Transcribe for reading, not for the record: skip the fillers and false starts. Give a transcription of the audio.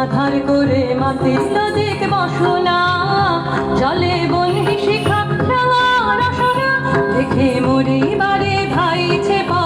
আধার করে মাতে নদীকে বসনা জলে বন্দি শিখা রসনা দেখে মরি বাড়ি